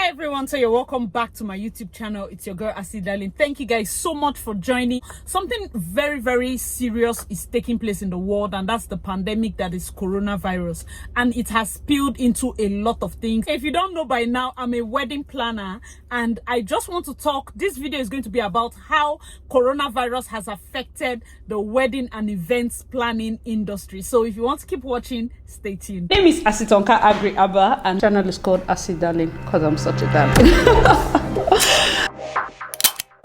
Hi everyone, so you're welcome back to my YouTube channel. It's your girl AsyDarlyn. Thank you guys so much for joining. Something very serious is taking place in the world, and that's the pandemic that is coronavirus, and it has spilled into a lot of things. If you don't know by now, I'm a wedding planner, and I just want to talk. This video is going to be about how coronavirus has affected the wedding and events planning industry. So if you want to keep watching, stay tuned. My name is Asitonka Aggrey-Abah, and channel is called AsyDarlyn because I'm such a darling.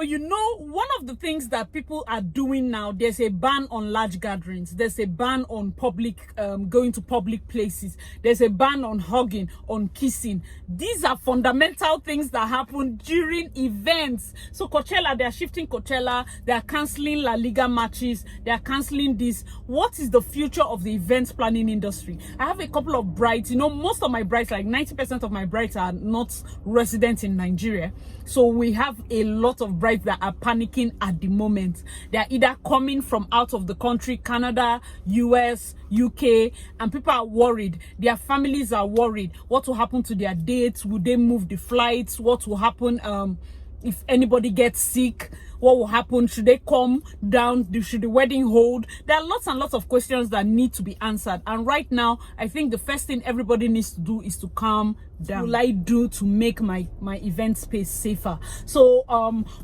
You know, one of the things that people are doing now, there's a ban on large gatherings. There's a ban on public, going to public places. There's a ban on hugging, on kissing. These are fundamental things that happen during events. So Coachella, they're shifting Coachella. They're canceling La Liga matches. They're canceling this. What is the future of the events planning industry? I have a couple of brides. You know, most of my brides, like 90% of my brides are not resident in Nigeria. So we have a lot of brides that are panicking at the moment. They are either coming from out of the country, Canada, US, UK, and people are worried. Their families are worried. What will happen to their dates? Will they move the flights? What will happen if anybody gets sick? What will happen? Should they come down? Should the wedding hold? There are lots and lots of questions that need to be answered. And right now, I think the first thing everybody needs to do is to calm down. What will I do to make my event space safer? So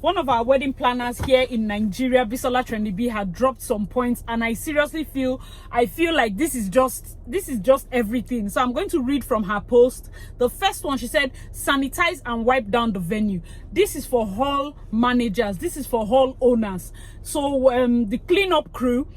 one of our wedding planners here in Nigeria, Bisola Trendibi, had dropped some points, and I seriously feel like this is just everything. So I'm going to read from her post. The first one, she said, sanitize and wipe down the venue. This is for hall managers. This is for hall owners. So the cleanup crew,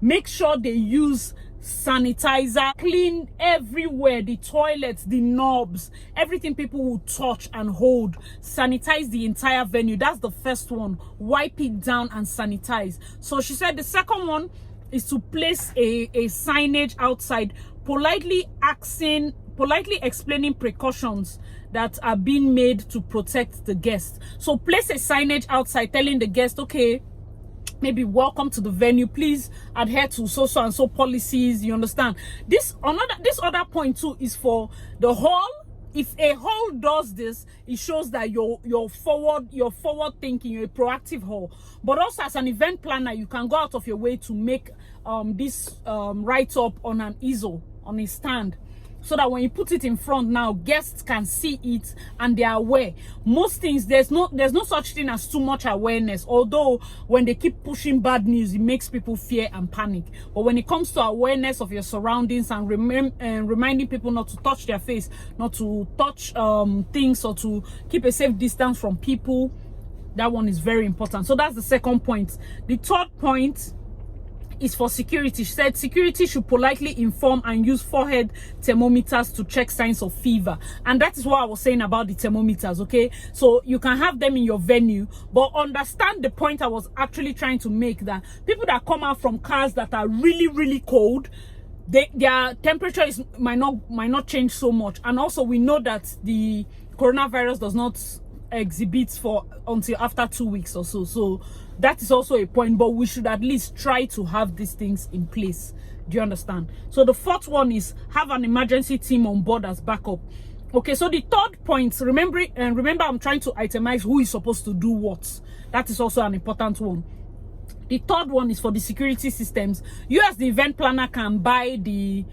make sure they use sanitizer, clean everywhere, the toilets, the knobs, everything people will touch and hold. Sanitize the entire venue. That's the first one. Wipe it down and sanitize. So she said the second one is to place a signage outside, politely explaining precautions that are being made to protect the guests. So place a signage outside telling the guest, okay, maybe welcome to the venue, please adhere to so and so policies. You understand? This other point too is for the hall. If a hall does this, it shows that you're forward thinking, you're a proactive hall. But also as an event planner, you can go out of your way to make this write up on an easel, on a stand, so that when you put it in front now, guests can see it and they are aware. Most things, there's no such thing as too much awareness. Although when they keep pushing bad news, it makes people fear and panic. But when it comes to awareness of your surroundings and reminding people not to touch their face, not to touch things, or to keep a safe distance from people, that one is very important. So that's the second point. The third point is for security. She said security should politely inform and use forehead thermometers to check signs of fever. And that is what I was saying about the thermometers, okay? So you can have them in your venue, but understand the point I was actually trying to make, that people that come out from cars that are really cold, their temperature might not change so much. And also we know that the coronavirus does not exhibit until after 2 weeks or so. So that is also a point, but we should at least try to have these things in place. Do you understand? So the fourth one is have an emergency team on board as backup. Okay, so the third point, remember I'm trying to itemize who is supposed to do what. That is also an important one. The third one is for the security systems. You as the event planner can buy the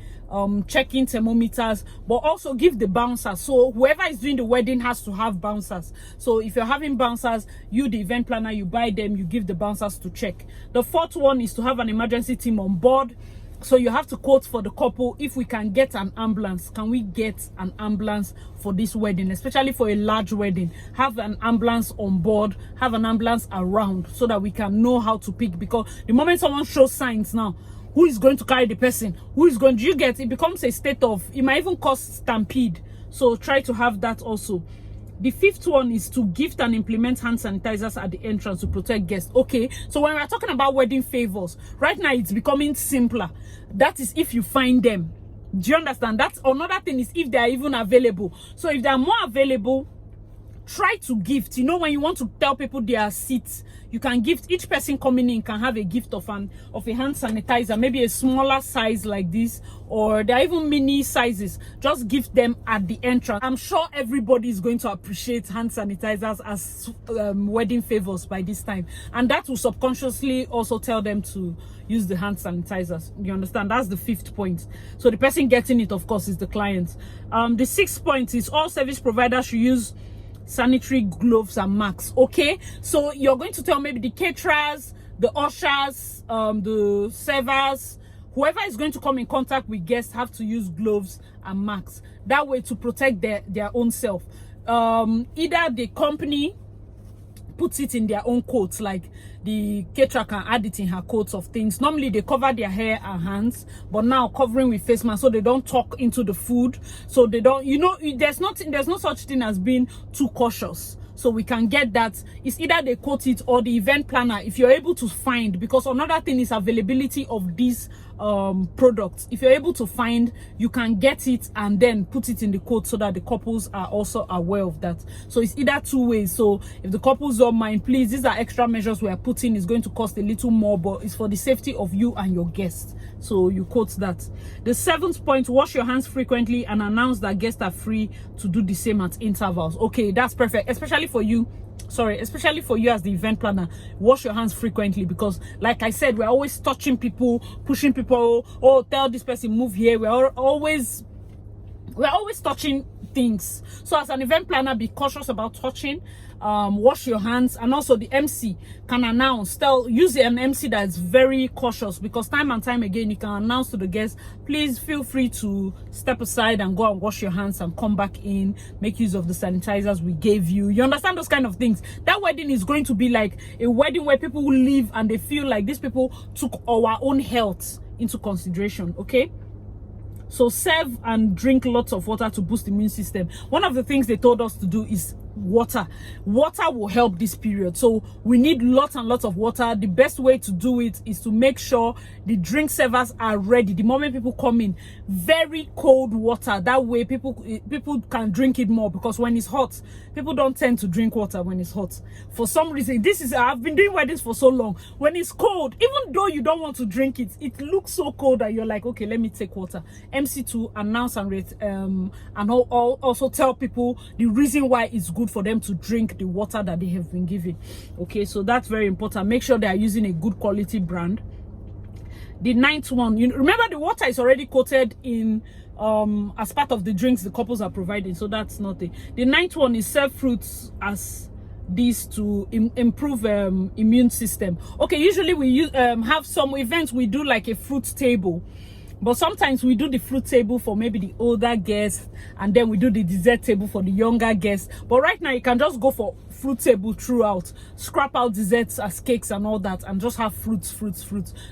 check-in thermometers, but also give the bouncers. So whoever is doing the wedding has to have bouncers. So if you're having bouncers, you the event planner, you buy them, you give the bouncers to check. The fourth one is to have an emergency team on board. So you have to quote for the couple, if we can get an ambulance, can we get an ambulance for this wedding, especially for a large wedding? Have an ambulance on board, have an ambulance around, so that we can know how to pick. Because the moment someone shows signs now, who is going to carry the person? Who is going? Do you get? It becomes a state of, it might even cause stampede. So try to have that also. The fifth one is to gift and implement hand sanitizers at the entrance to protect guests. Okay, so when we're talking about wedding favors, right now it's becoming simpler. That is if you find them. Do you understand? That's another thing, is if they are even available. So if they are more available, try to gift. You know, when you want to tell people their seats, you can gift. Each person coming in can have a gift of a hand sanitizer, maybe a smaller size like this, or there are even mini sizes. Just gift them at the entrance. I'm sure everybody is going to appreciate hand sanitizers as wedding favors by this time, and that will subconsciously also tell them to use the hand sanitizers. You understand? That's the 5th point. So the person getting it, of course, is the client. The 6th point is all service providers should use sanitary gloves and masks. Okay, so you're going to tell maybe the caterers, the ushers, the servers, whoever is going to come in contact with guests have to use gloves and masks. That way, to protect their own self. Either the company puts it in their own coats, like the caterer can add it in her coats of things. Normally they cover their hair and hands, but now covering with face mask so they don't talk into the food, so they don't, you know, there's no such thing as being too cautious. So we can get that. It's either they coat it or the event planner, if you're able to find, because another thing is availability of these products. If you're able to find, you can get it and then put it in the coat so that the couples are also aware of that. So it's either 2 ways. So if the couples don't mind, please, these are extra measures we are putting. It's going to cost a little more, but it's for the safety of you and your guests. So you quote that. The 7th point, wash your hands frequently and announce that guests are free to do the same at intervals. Okay, that's perfect, especially for you as the event planner. Wash your hands frequently, because like I said, we're always touching people, pushing people. Oh, tell this person move here. We're always touching things. So as an event planner, be cautious about touching. Wash your hands. And also the MC can announce, use an MC that's very cautious, because time and time again you can announce to the guests, please feel free to step aside and go and wash your hands and come back in, make use of the sanitizers we gave you. You understand those kind of things? That wedding is going to be like a wedding where people will leave and they feel like these people took our own health into consideration. Okay, so serve and drink lots of water to boost the immune system. One of the things they told us to do is water will help this period, so we need lots and lots of water. The best way to do it is to make sure the drink servers are ready the moment people come in. Very cold water, that way people can drink it more, because when it's hot, people don't tend to drink water when it's hot for some reason. I've been doing weddings for so long. When it's cold, even though you don't want to drink it, it looks so cold that you're like, okay, let me take water. MC2, announce and rate, and also tell people the reason why it's good for them to drink the water that they have been given. Okay, so that's very important. Make sure they are using a good quality brand. The 9th one, you remember the water is already coated in as part of the drinks the couples are providing, so that's nothing. The 9th one is serve fruits as this to improve immune system. Okay, usually we have some events we do like a fruit table, but sometimes we do the fruit table for maybe the older guests, and then we do the dessert table for the younger guests. But right now you can just go for fruit table throughout, scrap out desserts as cakes and all that, and just have fruits.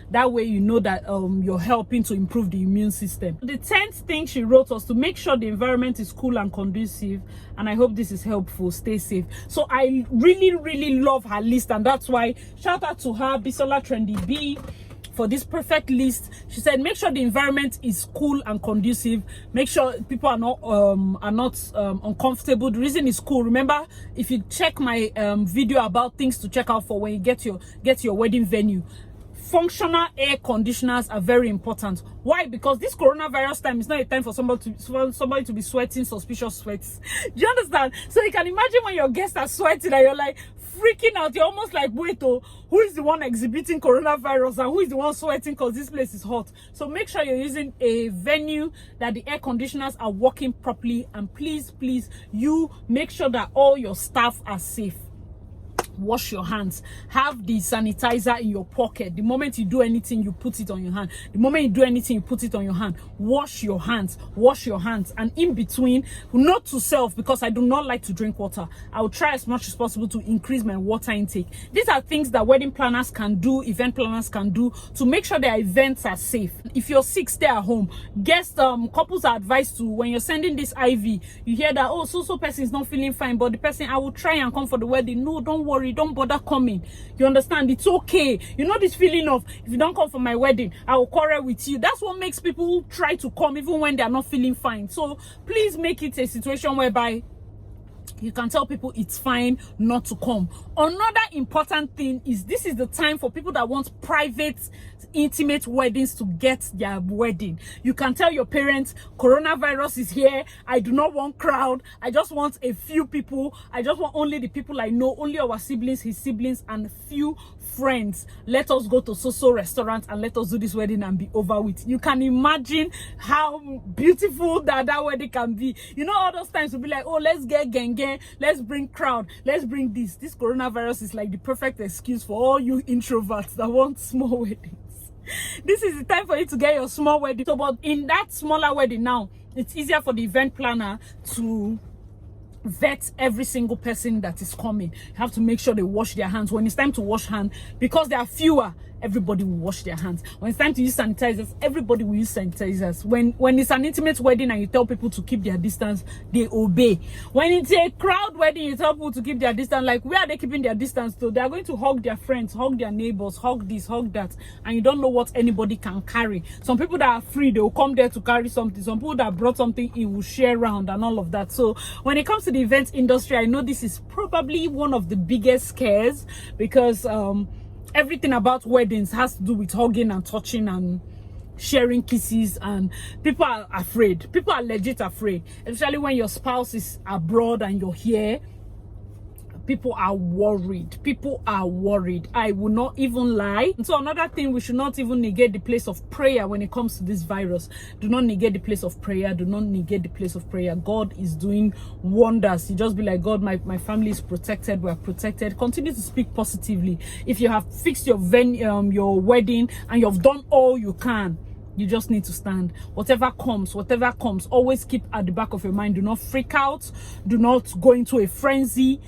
That way you know that you're helping to improve the immune system. The 10th thing she wrote was to make sure the environment is cool and conducive, and I hope this is helpful. Stay safe. So I really love her list, and that's why shout out to her, Bisola Trendy B, for this perfect list. She said make sure the environment is cool and conducive, make sure people are not uncomfortable. The reason is cool, remember, if you check my video about things to check out for when you get your wedding venue, functional air conditioners are very important. Why? Because this coronavirus time is not a time for somebody to be sweating suspicious sweats. Do you understand? So you can imagine when your guests are sweating and you're like freaking out. You're almost like, wait, who is the one exhibiting coronavirus and who is the one sweating because this place is hot? So make sure you're using a venue that the air conditioners are working properly, and please you make sure that all your staff are safe. Wash your hands. Have the sanitizer in your pocket. The moment you do anything, you put it on your hand. The moment you do anything, you put it on your hand. Wash your hands. And in between, not to self, because I do not like to drink water, I will try as much as possible to increase my water intake. These are things that wedding planners can do, event planners can do to make sure their events are safe. If you're sick, stay at home. Guests, couples are advised to, when you're sending this IV, you hear that, oh, so person is not feeling fine, but the person, I will try and come for the wedding. No, don't worry. Don't bother coming. You understand? It's okay. You know this feeling of, if you don't come for my wedding, I will quarrel with you. That's what makes people try to come even when they are not feeling fine. So please make it a situation whereby You can tell people it's fine not to come. Another important thing is this is the time for people that want private, intimate weddings to get their wedding. You can tell your parents, coronavirus is here. I do not want crowd. I just want a few people. I just want only the people I know, only our siblings, his siblings, and few friends. Let us go to so restaurant and let us do this wedding and be over with. You can imagine how beautiful that wedding can be. You know, all those times we'll be like, oh, let's get gang, let's bring crowd, let's bring this. This coronavirus is like the perfect excuse for all you introverts that want small weddings. This is the time for you to get your small wedding. So, but in that smaller wedding now, it's easier for the event planner to vet every single person that is coming. You have to make sure they wash their hands. When it's time to wash hands, because there are fewer, everybody will wash their hands. When it's time to use sanitizers, everybody will use sanitizers. When it's an intimate wedding and you tell people to keep their distance, they obey. When it's a crowd wedding, you tell people to keep their distance. Like, where are they keeping their distance to? They are going to hug their friends, hug their neighbors, hug this, hug that, and you don't know what anybody can carry. Some people that are free, they will come there to carry something. Some people that brought something, it will share around and all of that. So when it comes to the event industry, I know this is probably one of the biggest scares, because everything about weddings has to do with hugging and touching and sharing kisses, and people are afraid. People are legit afraid, especially when your spouse is abroad and you're here. People are worried. People are worried. I will not even lie. And so another thing, we should not even negate the place of prayer when it comes to this virus. Do not negate the place of prayer. Do not negate the place of prayer. God is doing wonders. You just be like, God, my family is protected. We're protected. Continue to speak positively. If you have fixed your your wedding and you've done all you can, you just need to stand. Whatever comes, always keep at the back of your mind. Do not freak out. Do not go into a frenzy.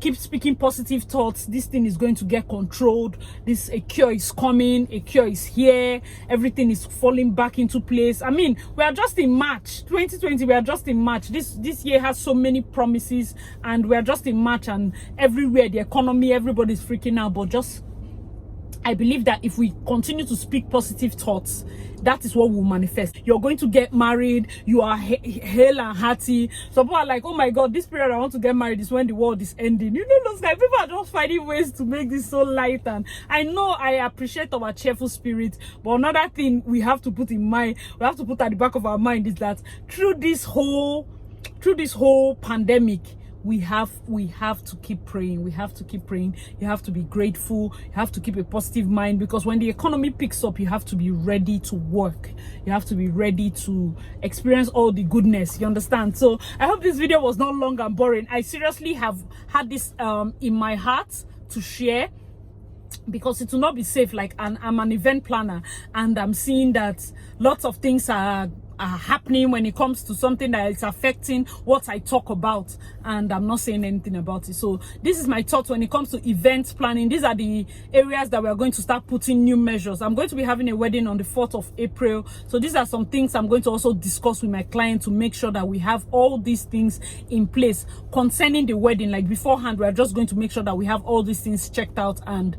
Keep speaking positive thoughts. This thing is going to get controlled. A cure is coming. A cure is here. Everything is falling back into place. I mean, we are just in March 2020. We are just in March. This year has so many promises, and we are just in March, and everywhere, the economy, everybody's freaking out. But I believe that if we continue to speak positive thoughts, that is what will manifest. You're going to get married. You are hale and hearty. Some people are like, oh my God, this period I want to get married is when the world is ending. You know, those guys, people are just finding ways to make this so light. And I know I appreciate our cheerful spirit, but another thing we have to put in mind, we have to put at the back of our mind, is that through this whole pandemic, we have to keep praying. We have to keep praying. You have to be grateful. You have to keep a positive mind, because when the economy picks up, you have to be ready to work. You have to be ready to experience all the goodness. You understand? So I hope this video was not long and boring. I seriously have had this in my heart to share, because it will not be safe. Like, I'm an event planner, and I'm seeing that lots of things are happening when it comes to something that is affecting what I talk about, and I'm not saying anything about it. So this is my thoughts when it comes to event planning. These are the areas that we are going to start putting new measures. I'm going to be having a wedding on the 4th of April. So these are some things I'm going to also discuss with my client to make sure that we have all these things in place concerning the wedding. Like, beforehand, we are just going to make sure that we have all these things checked out, and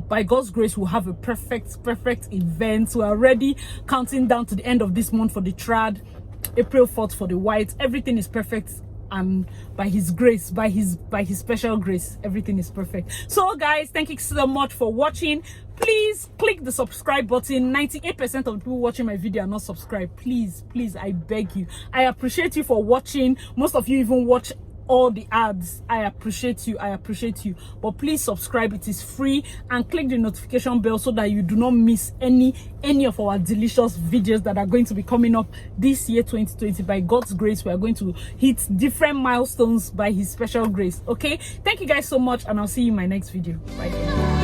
by God's grace, we'll have a perfect event. We are already counting down to the end of this month for the trad, April 4th for the white. Everything is perfect, and by his grace, by his special grace, everything is perfect. So guys, thank you so much for watching. Please click the subscribe button. 98% of the people watching my video are not subscribed. Please, I beg you. I appreciate you for watching. Most of you even watch all the ads. I appreciate you. But please subscribe. It is free, and click the notification bell so that you do not miss any of our delicious videos that are going to be coming up this year 2020. By God's grace, we are going to hit different milestones by his special grace. Okay, thank you guys so much, and I'll see you in my next video. Bye.